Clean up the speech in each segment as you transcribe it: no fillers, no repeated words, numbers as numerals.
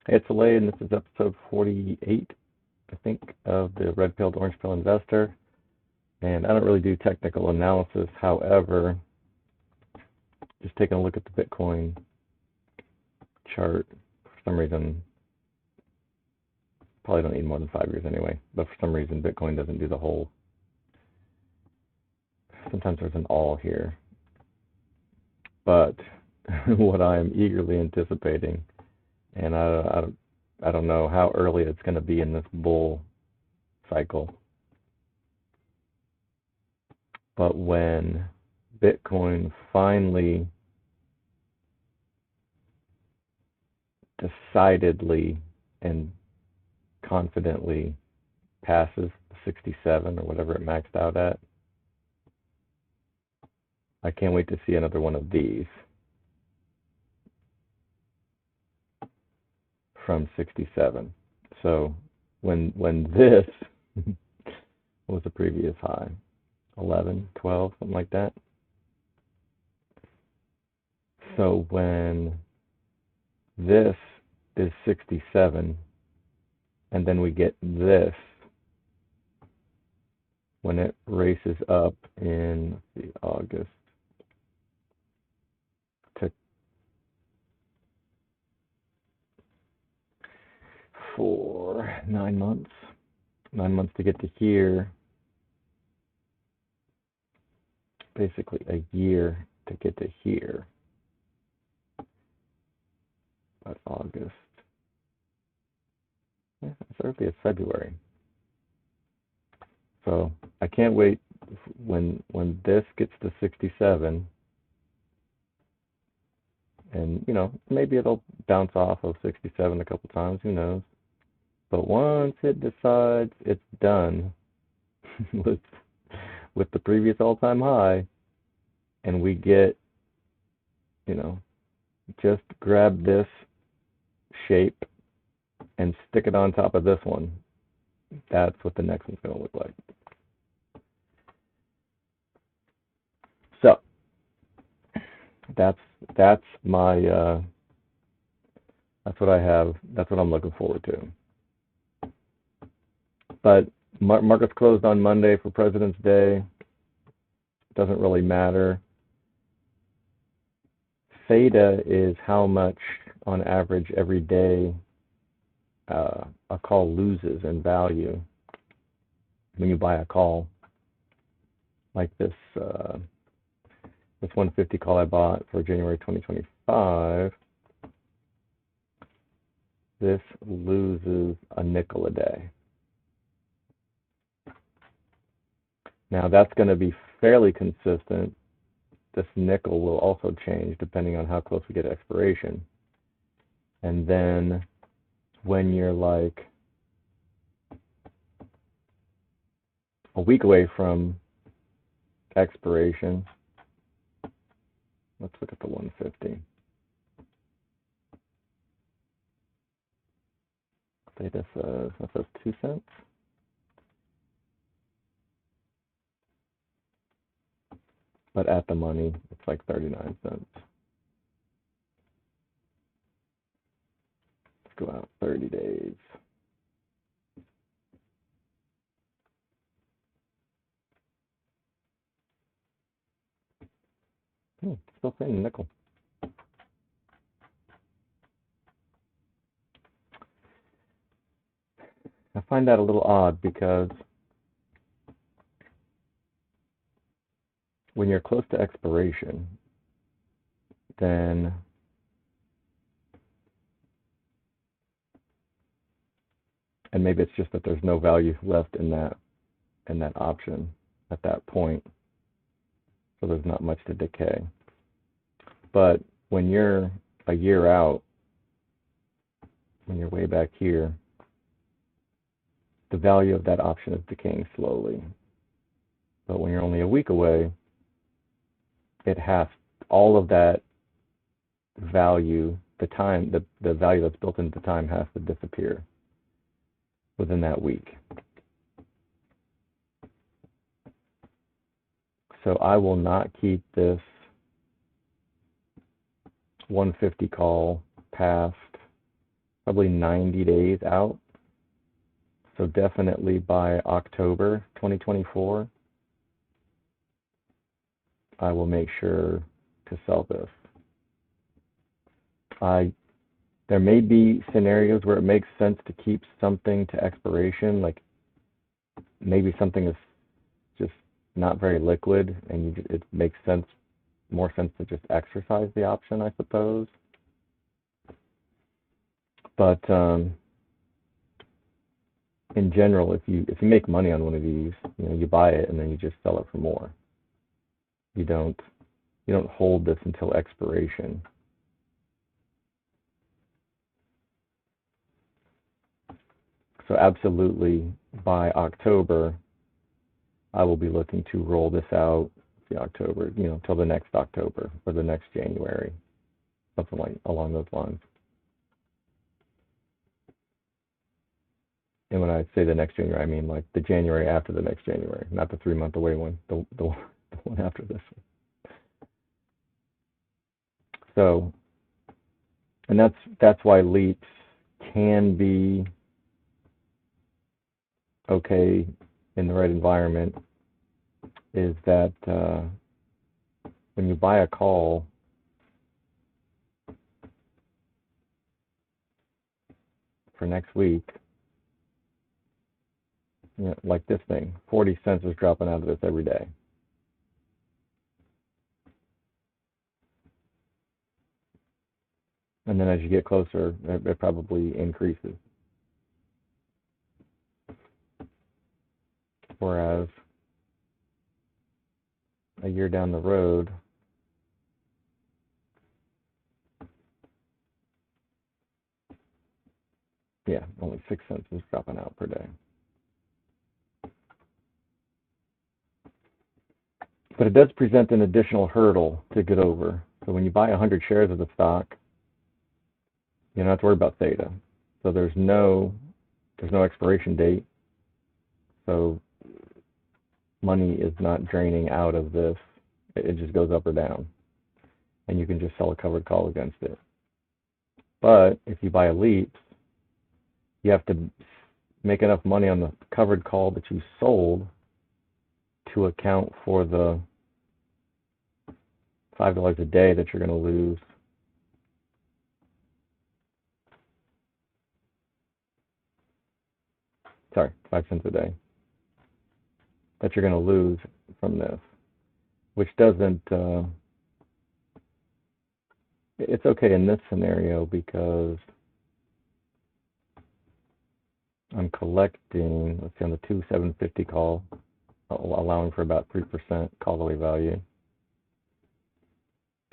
It's Elaine, and this is episode 48, I think, of the Red Pilled Orange Pill Investor. And I don't really do technical analysis. However, just taking a look at the Bitcoin chart, for some reason, probably don't need more than 5 years anyway, but for some reason, Bitcoin doesn't do the whole. Sometimes there's an all here. But what I am eagerly anticipating, and I don't know how early it's going to be in this bull cycle, but when Bitcoin finally decidedly and confidently passes 67 or whatever it maxed out at, I can't wait to see another one of these from 67. So when this what was the previous high? 11, 12, something like that. So when this is 67, and then we get this when it races up in August to for 9 months. 9 months to get to here. Basically a year to get to here. But August. Yeah, as early as February. So I can't wait when this gets to 67, and maybe it'll bounce off of 67 a couple times, who knows. But once it decides it's done with the previous all-time high, and we get, just grab this shape and stick it on top of this one, that's what the next one's going to look like. So that's my that's what I have. That's what I'm looking forward to. But markets closed on Monday for President's Day. Doesn't really matter. Theta is how much on average every day a call loses in value when you buy a call. Like this 150 call I bought for January 2025, this loses a nickel a day. Now that's going to be fairly consistent. This nickel will also change depending on how close we get to expiration. And then when you're like a week away from expiration, let's look at the 150. Theta says, that says 2 cents. But at the money, it's like 39 cents. Let's go out 30 days. Still saying nickel. I find that a little odd because when you're close to expiration, then and maybe it's just that there's no value left in that option at that point, so there's not much to decay. But when you're a year out, when you're way back here, the value of that option is decaying slowly. But when you're only a week away, it has all of that value, the value that's built into the time has to disappear within that week. So I will not keep this 150 call past probably 90 days out. So definitely by October 2024, I will make sure to sell this. There may be scenarios where it makes sense to keep something to expiration, like maybe something is just not very liquid, and it makes more sense to just exercise the option, I suppose. But in general, if you make money on one of these, you buy it and then you just sell it for more. You don't hold this until expiration. So absolutely, by October, I will be looking to roll this out October, till the next October or the next January, something like along those lines. And when I say the next January, I mean like the January after the next January, not the 3-month away one, the one after this one. So, and that's why leaps can be okay in the right environment, is that when you buy a call, for next week, like this thing, 40 cents is dropping out of this every day. And then as you get closer, it probably increases. Whereas a year down the road, only 6 cents is dropping out per day. But it does present an additional hurdle to get over. So when you buy 100 shares of the stock, you don't have to worry about theta. So there's no expiration date. So money is not draining out of this. It just goes up or down. And you can just sell a covered call against it. But if you buy a leaps, you have to make enough money on the covered call that you sold to account for the $5 a day that you're going to lose. Sorry, 5 cents a day that you're going to lose from this, which doesn't, it's okay in this scenario because I'm collecting, let's see, on the 2,750 call, allowing for about 3% call away value.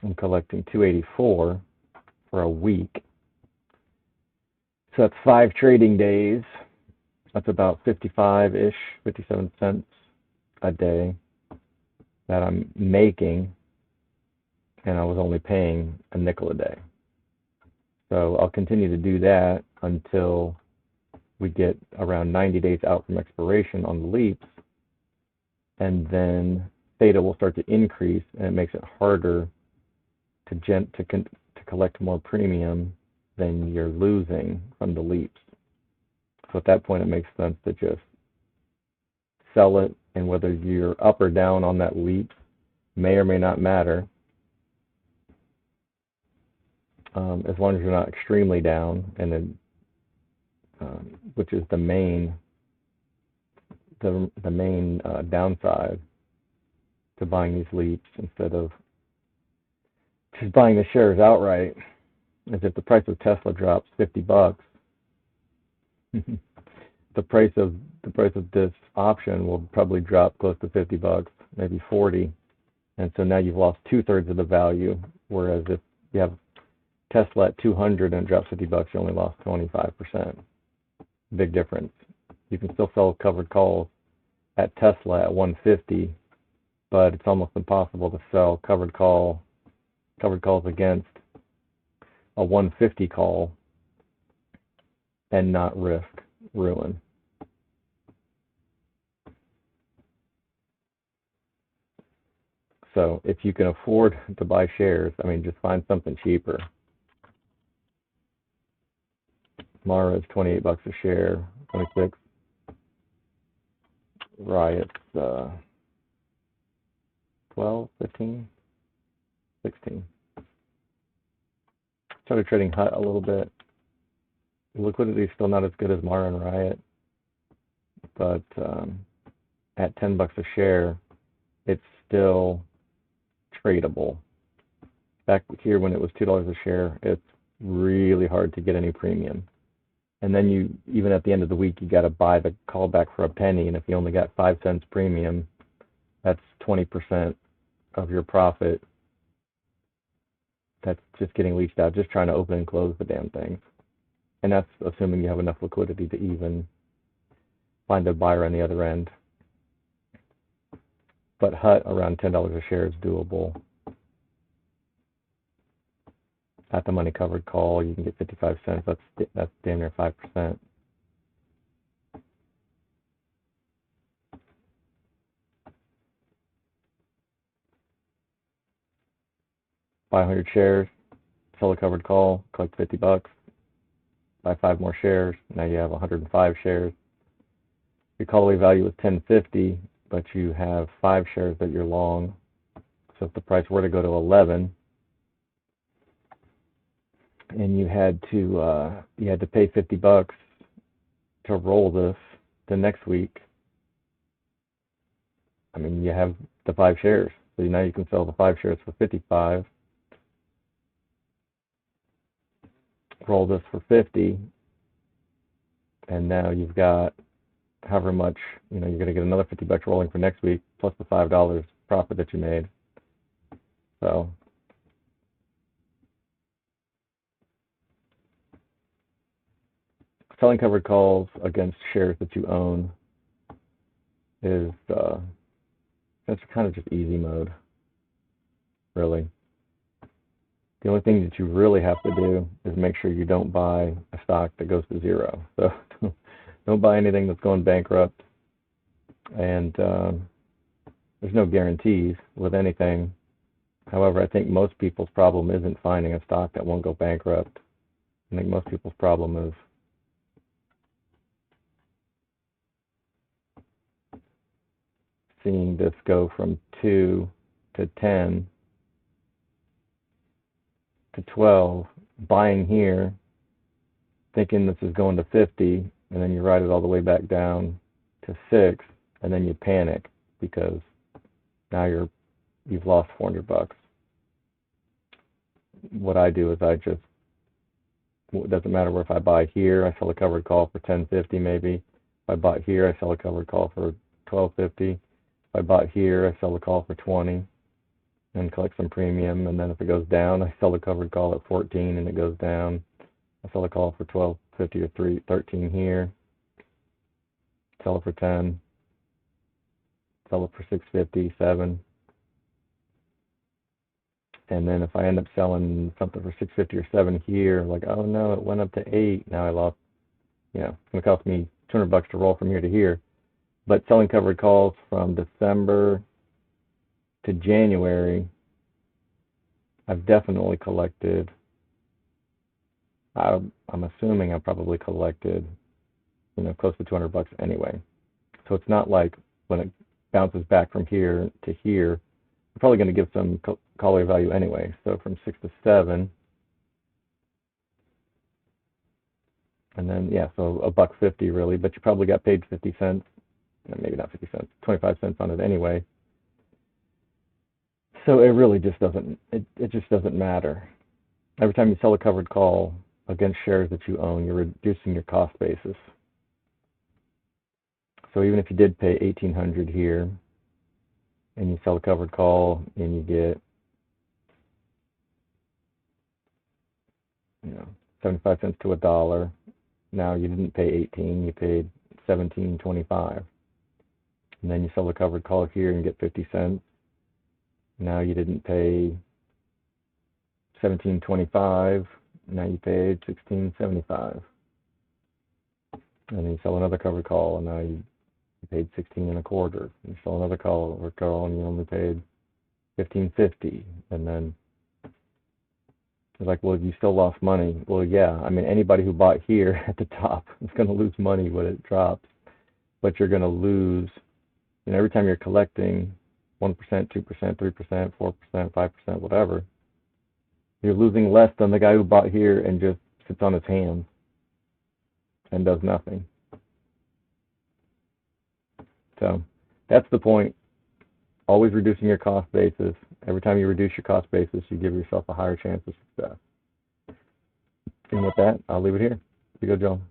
I'm collecting 284 for a week. So that's 5 trading days. That's about 55-ish, 57 cents a day that I'm making, and I was only paying a nickel a day. So I'll continue to do that until we get around 90 days out from expiration on the leaps, and then theta will start to increase, and it makes it harder to collect more premium than you're losing from the leaps. So at that point, it makes sense to just sell it, and whether you're up or down on that leap may or may not matter, as long as you're not extremely down, and then which is the main downside to buying these leaps instead of just buying the shares outright, is if the price of Tesla drops $50, the price of this option will probably drop close to $50, maybe 40, and so now you've lost 2/3 of the value. Whereas if you have Tesla at 200 and it drops $50, you only lost 25%. Big difference. You can still sell covered calls at Tesla at 150, but it's almost impossible to sell covered calls against a 150 call and not risk ruin. So if you can afford to buy shares, just find something cheaper. Mara is 28 bucks a share, 26. RIOT's 12, 15, 16. Started trading HUT a little bit. Liquidity is still not as good as Mara and RIOT, but at 10 bucks a share, it's still tradable. Back here when it was $2 a share, it's really hard to get any premium. And then you, even at the end of the week, you got to buy the call back for a penny. And if you only got 5 cents premium, that's 20% of your profit. That's just getting leached out, just trying to open and close the damn things. And that's assuming you have enough liquidity to even find a buyer on the other end. But HUT around $10 a share is doable. At the money covered call, you can get 55 cents. That's damn near 5%. Buy 100 shares, sell a covered call, collect 50 bucks. Buy 5 more shares. Now you have 105 shares. Your call value is 10.50, but you have 5 shares that you're long. So if the price were to go to 11, and you had to pay 50 bucks to roll this the next week, I mean, you have the 5 shares. So now you can sell the 5 shares for 55, roll this for 50, and now you've got however much, you're going to get another 50 bucks rolling for next week, plus the $5 profit that you made. So selling covered calls against shares that you own is that's kind of just easy mode, really. The only thing that you really have to do is make sure you don't buy a stock that goes to zero. So don't buy anything that's going bankrupt. And there's no guarantees with anything. However, I think most people's problem isn't finding a stock that won't go bankrupt. I think most people's problem is seeing this go from 2 to 10 to 12, buying here, thinking this is going to 50, and then you ride it all the way back down to 6, and then you panic because now you've lost 400 bucks. What I do is it doesn't matter if I buy here, I sell a covered call for 10.50 maybe. If I bought here, I sell a covered call for 12.50. If I bought here, I sell a call for 20 and collect some premium. And then if it goes down, I sell a covered call at 14 and it goes down. I sell a call for 12.50 or 13 here. Sell it for 10. Sell it for 6.50, 7. And then if I end up selling something for 6.50 or 7 here, like, oh no, it went up to 8. Now I lost, it's going to cost me 200 bucks to roll from here to here. But selling covered calls from December to January, I've definitely collected, I'm assuming I probably collected, close to 200 bucks anyway. So it's not like when it bounces back from here to here, you're probably going to give some caller value anyway. So from 6 to 7, and then, so $1.50 really, but you probably got paid 50 cents, maybe not 50 cents, 25 cents on it anyway. So it really just doesn't, it just doesn't matter. Every time you sell a covered call against shares that you own, you're reducing your cost basis. So even if you did pay $1,800 here, and you sell a covered call, and you get, 75 cents to $1. Now you didn't pay 18, you paid 17.25. And then you sell a covered call here and get 50 cents. Now you didn't pay 17.25. Now you paid 16.75. And then you sell another covered call, and now you paid 16.25. You sell another call, and you only paid 15.50. And then It's like, well, you still lost money. Well, yeah. I mean, anybody who bought here at the top is going to lose money when it drops. But you're going to lose, every time you're collecting 1%, 2%, 3%, 4%, 5%, whatever, you're losing less than the guy who bought here and just sits on his hands and does nothing. So that's the point. Always reducing your cost basis. Every time you reduce your cost basis, you give yourself a higher chance of success. And with that, I'll leave it here. You go, Joe.